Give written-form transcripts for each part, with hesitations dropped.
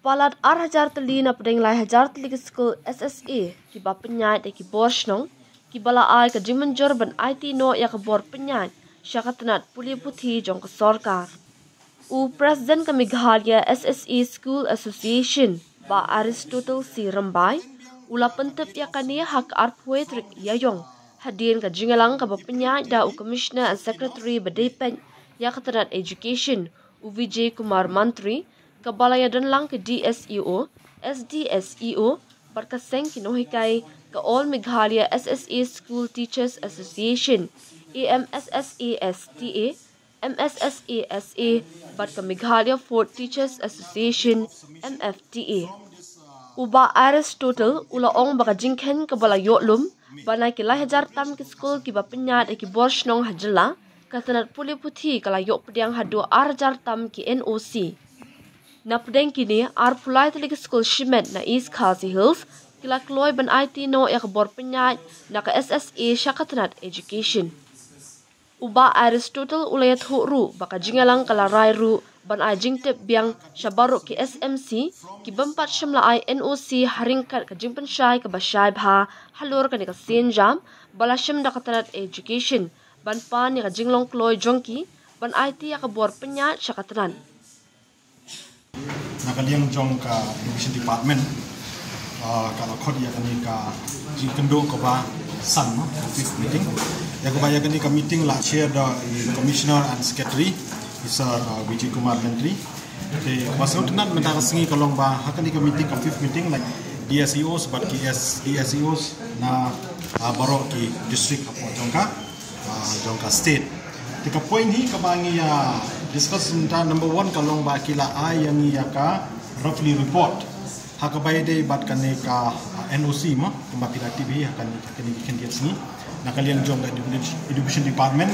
Palat 8,000 tali na pedeng lai 1,000 tali ke school SSA ki ba penyai de ki borsnong ki bala ai ka jimenjor ban IT no ya ka bor penyai syakatanat puli puthi jong ka sarkar. U President ka Meghalaya SSA School Association ba Aristotle C. Rambai ula pentep ya kania hak arpwetrik yayong hadin ka jingalang ka ba penyai da u Commissioner and Secretary Badepeng ya katanat Education u Vijay Kumar Mantri Kabalaya dan lang ke DSEO, SDSEO, berkaseng kinohikai ke All Meghalaya SSA School Teachers Association, AMSSASTA, MSSASA, berka Meghalaya Fort Teachers Association, MFTA. Uba Aristotle, ulaong baka jingken kabala yotlum, banay kilay hajar tam ke school kiba penyat ki borsnong hajala, katanat puli puthi kalayok pediang hadu arjar tam ki NOC. Na pedeng kini ar pulai tali ke school Shimet na East Khasi Hills kila kloy ban IT no ya kebor penyai na ke SSA syakatanat Education. Uba Aristotle ulayat huru baka jingalang kala rai ru ban ai jingtep biang syabaruk ki SMC ki bempat syamla ai NOC haringkat ke jingpen syai ke basyai bha halur ke ka senjam bala syam da katanat Education ban pan ya jinglong kloy jongki ban IT ya kebor penyai syakatanan. Nakaliang jong ka Education Department kalau kod ya kani ka jingkendo ko ba san no fifth meeting ya ko ba ya kani ka meeting la chair the Commissioner and Secretary Sir Vijay Kumar Mantri okay pasal tenan menta singi kalong ba hakani ka meeting ka fifth meeting like DSEOs but ki DSEOs na baro ki district apo jongka state tika point hi ka bangi ya discuss tentang number 1 kalong ba kila ai yang ia ka roughly report hakabai de bat kane ka NOC ma kumba pila TV akan kendiat sini nakalian jong Education Department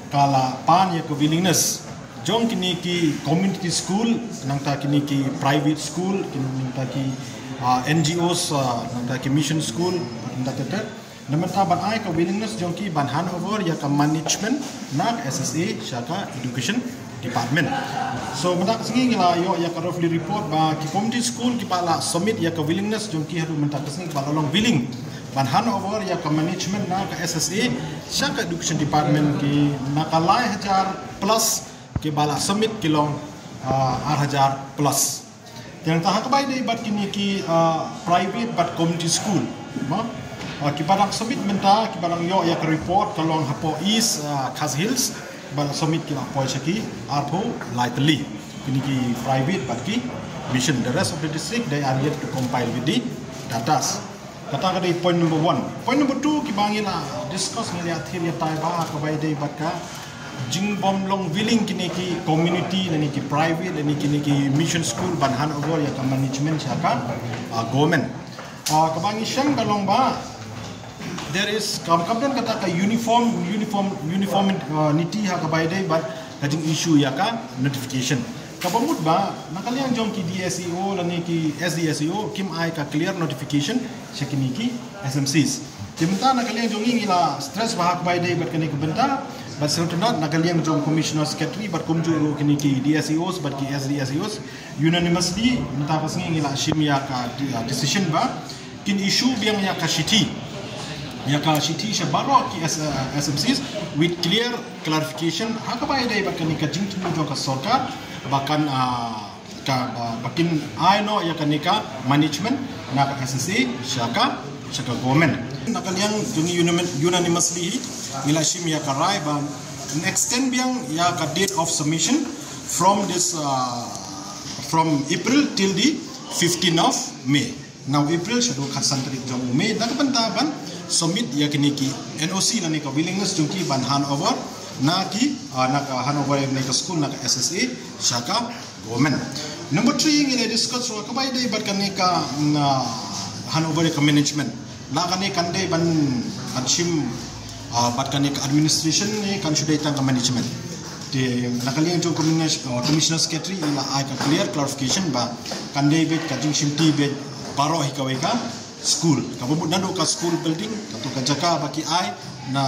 kala pan ya ke willingness jong kini ki community school nang ta kini ki private school kini ta ki NGOs nang ta ki mission school nang ta naman ban ai ka willingness jong ki ban handover ya ka management na SSA syaka Education Department. So mendak singi ngila yo ya ka roughly report ba ki community school ki pala submit ya ka willingness jong ki haru mendak singi ba long willing ban handover ya ka management na ka SSA syaka Education Department ki nakalai hajar plus ki bala submit ki long 8,000 plus. Yang tahak bai dei bat kini ki private but community school. Ma ki barang submit menta ki barang yo ya ka report kalong hapo East Khasi Hills bala submit kila poi saki arpo lightly kini ki private but ki mission the rest of the district they are yet to compile with the data kata kali point number 1 point number 2 ki bangina discuss ngeli akhir ya tai ba ka bai dei bat ka jing bom long willing kini ki community ni ki private ni ki mission school ban han over ya ka management syaka government ka bangi syam kalong ba there is kampian kata ka uniformity ha ka baidai but kajing issue ya ka notification ka pamut ba nakaliang jong ki DSEO lani ki SDSEO kim ai ka clear notification sekini ki SMCs timta nakaliang jong ngila stress ba ha ka baidai but kani ka benta but not nakaliang jong Commissioner Secretary but kumjuro kini ki DSEOs but ki SDSEOs unanimously menta ka singi ngila shimya ka decision ba kin issue biang ya ka shiti ya ka shiti shabaro ki SMCs with clear clarification hakabai dai bakani ka jingtu jo ka sarkar bakan ka bakin I know ya kanika management na ka SSA syaka government nakaliang unanimously nila shim ya ka rai ba extend biang ya ka date of submission from this from April till the 15th of May now April shadow khasan tarik jong May nakapantaban submit ya kini ki NOC na ni ka willingness jungki ban handover na ki na ka handover ni ka school na ka SSA syaka government. Number 3 ngile discuss wa ka bai dei bat kan ni ka handover ka management la kan ni kan dei ban achim bat kan ni ka administration ni kan sudah itang ka management de nakaliang jong commissioner secretary ila ai ka clear clarification ba kan dei bet ka jing shimti bet baro hikawe ka school kabut nando ka school building kato ka jaka baki ai na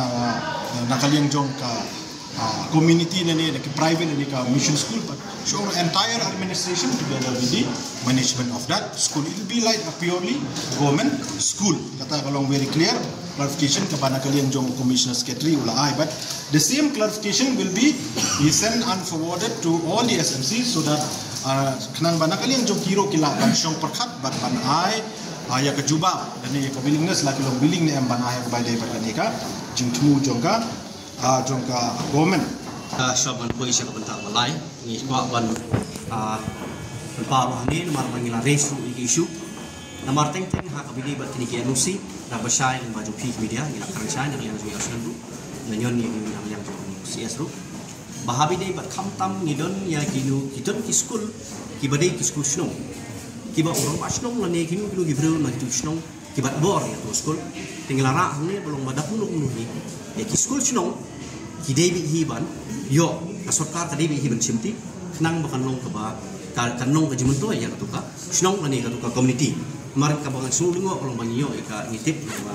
nakaliang jong ka community nani the private nani ka mission school but show entire administration together with the management of that school. It will be like a purely government school. Kata kalau very clear clarification kepada kalian jom commissioner secretary ulai, but the same clarification will be sent and forwarded to all the SMC so that kenang bana kalian jom kiro kila ban syong perkat bat ban ai ya kejuba dan ni ka willingness laki long willing ni ban ai ka dai bat ni ka jing temu jongka government shaban ko isya ka banta malai ni kwa ban paru ni nomor mangila resu isu nomor teng ha ka bidi bat ni ki anusi na basai ni baju pik media ila karanchai na yang jui asan du nanyon ni yang CS ru bahabi dei bat khamtam ni don ya kinu kiton ki school ki badai ki school shnong ki ba orang ashnong la ne kinu ki bro na ki shnong ki bat bor ya to school tinggal ra ni belum bada punu ni ya ki school shnong ki dei bi hiban yo ka sarkar ka dei bi hiban chimti nang bakan long ka ba kanong ka jimunto ya ka tuka shnong la ne ka tuka community mar ka bangan sulingo orang banyo ka nitip ba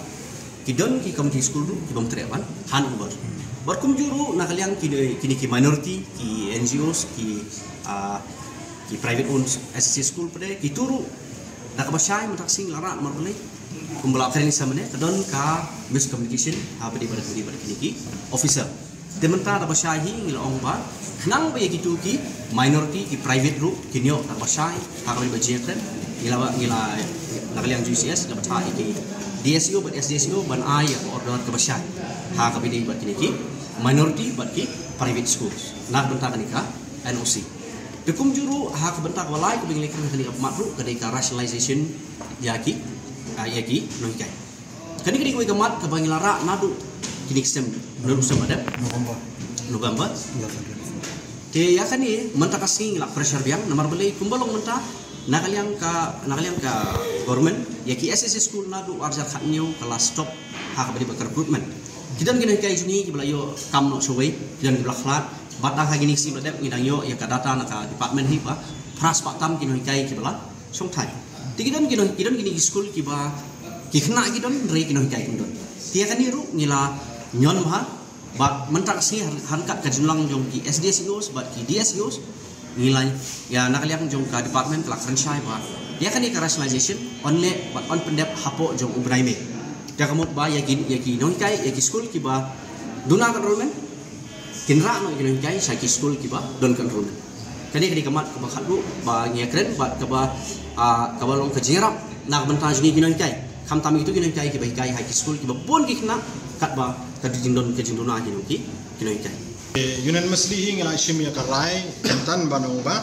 kidon ki community school du ki bam treban han ubar barkum juru na kalian kini ki minority ki NGOs ki private owned SSC school pada ki turu nak basai mataksing lara marbelai kumbala training samane kadon ka miscommunication apa di pada kini ki officer dementa da basai hi ngil ong ba nang ba gitu ki minority ki private ru kinyo da basai ha ka budget ngila na kalian GCS da batai ki DSU but SDSU ban ai order ke basai ha ka bidai bat kini ki minority but ki private schools nak bentar kanika NOC dekum juru hak bentar walai ko bingli kan kali matru kadai rationalization yaki nohikai kani ko gamat ka bangilara nadu kini sem nadu sem ada November te yakani menta kasing la pressure biang nomor beli kumbalong menta nakaliang ka government yaki SSS school nadu arjar khatnyo kelas stop hak badi recruitment kidan gina kai sini kibla yo kam no sowei kidan kibla khlat batang ha gini si badep ngidang yo ya ka data na ka department hi ba pras patam kino kai kibla song thai tikidan gini school kiba kikna kidan rei kino kai kundon tia kan ru ngila nyon ma bat mentak si hankat ka junlang jong ki SDSUs bat ki DSUs ngila ya nakaliang jong ka department kelak franchise ba dia kan ni rationalization only but on pendep hapo jong ubraime dia kamu ba yaki nongkai yaki school kiba duna enrollment kinra no yaki nongkai saki school kiba don enrollment kani kamat ka bakhalu ba ngekren ba ka balong ka jiram nak bentaj ni nongkai kam tam itu nongkai kiba kai high school kiba pon kikna kat ba ka jindon ke jindona hi nongkai unanimously hi ngala shimya ka rai kentan banong ba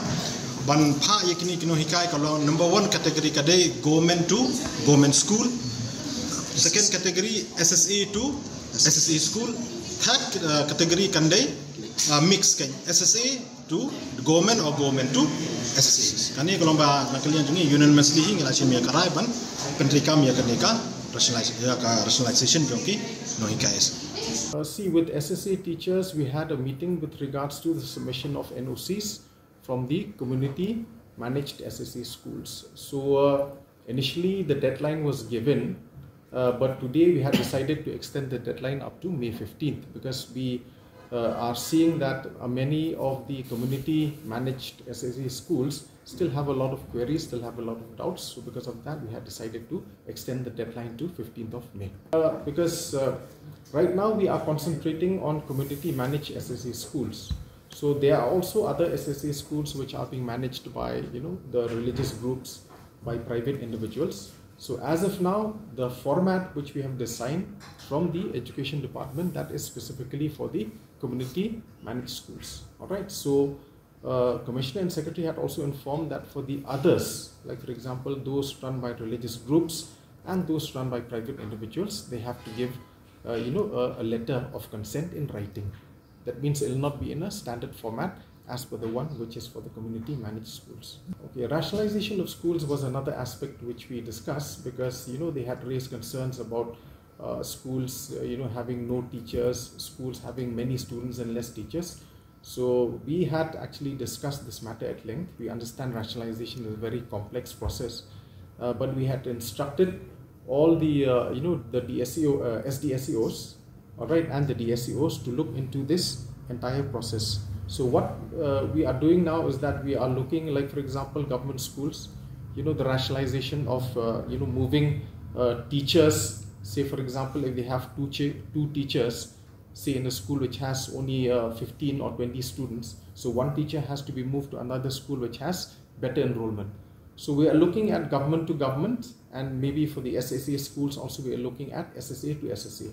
ban pha yakini kino hikai kalau number 1 category kadai government to government school. Second category SSE to SSE school. Third category kandai mix kan SSE to government or government to SSE. Kani kalau ba nakalian jungi unanimously hi ngala chimia karai ban pentrikam ya kanika rationalization jonki no hikais. See, with SSA teachers, we had a meeting with regards to the submission of NOCs from the community managed SSA schools. So initially the deadline was given. But today we have decided to extend the deadline up to May 15th because we are seeing that many of the community managed SSE schools still have a lot of queries, still have a lot of doubts. So because of that, we have decided to extend the deadline to 15th of May. Because right now we are concentrating on community managed SSE schools. So there are also other SSE schools which are being managed by the religious groups, by private individuals. So as of now, the format which we have designed from the education department, that is specifically for the community managed schools. All right. So Commissioner and Secretary had also informed that for the others, like for example, those run by religious groups and those run by private individuals, they have to give a letter of consent in writing. That means it will not be in a standard format as per the one which is for the community managed schools. Okay, rationalization of schools was another aspect which we discussed because they had raised concerns about schools having no teachers, schools having many students and less teachers. So we had actually discussed this matter at length. We understand rationalization is a very complex process, but we had instructed all the the SDSEOs, all right, and the DSEOs to look into this entire process. So what we are doing now is that we are looking, like for example, government schools, the rationalization of moving teachers. Say for example, if they have two teachers, say in a school which has only 15 or 20 students, so one teacher has to be moved to another school which has better enrollment. So we are looking at government to government, and maybe for the SSA schools also we are looking at SSA to SSA.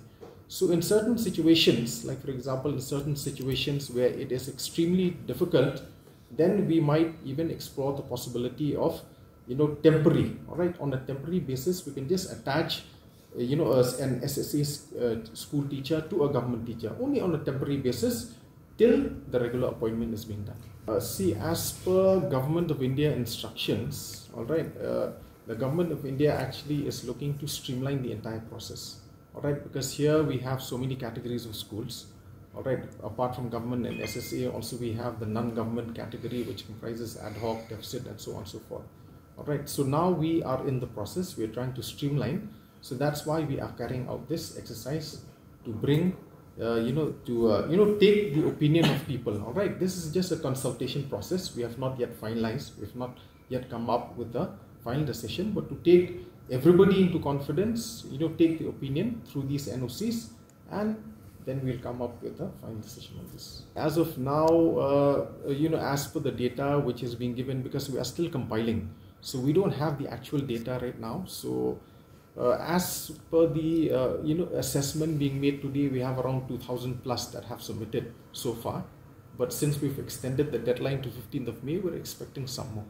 So in certain situations, like for example in certain situations where it is extremely difficult, then we might even explore the possibility of temporary, all right, on a temporary basis we can just attach an SSA school teacher to a government teacher only on a temporary basis till the regular appointment is being done. See, as per Government of India instructions, all right, the Government of India actually is looking to streamline the entire process, all right, because here we have so many categories of schools, all right. Apart from government and SSA, also we have the non-government category, which comprises ad hoc, deficit, and so on and so forth, all right. So now we are in the process, we are trying to streamline. So that's why we are carrying out this exercise to bring, take the opinion of people. All right, this is just a consultation process. We have not yet finalized. We have not yet come up with the final decision. But to take everybody into confidence, take the opinion through these NOCs, and then we'll come up with a final decision on this. As of now, as per the data which is being given, because we are still compiling, so we don't have the actual data right now. So as per the assessment being made today, we have around 2,000 plus that have submitted so far. But since we've extended the deadline to 15th of May, we're expecting some more.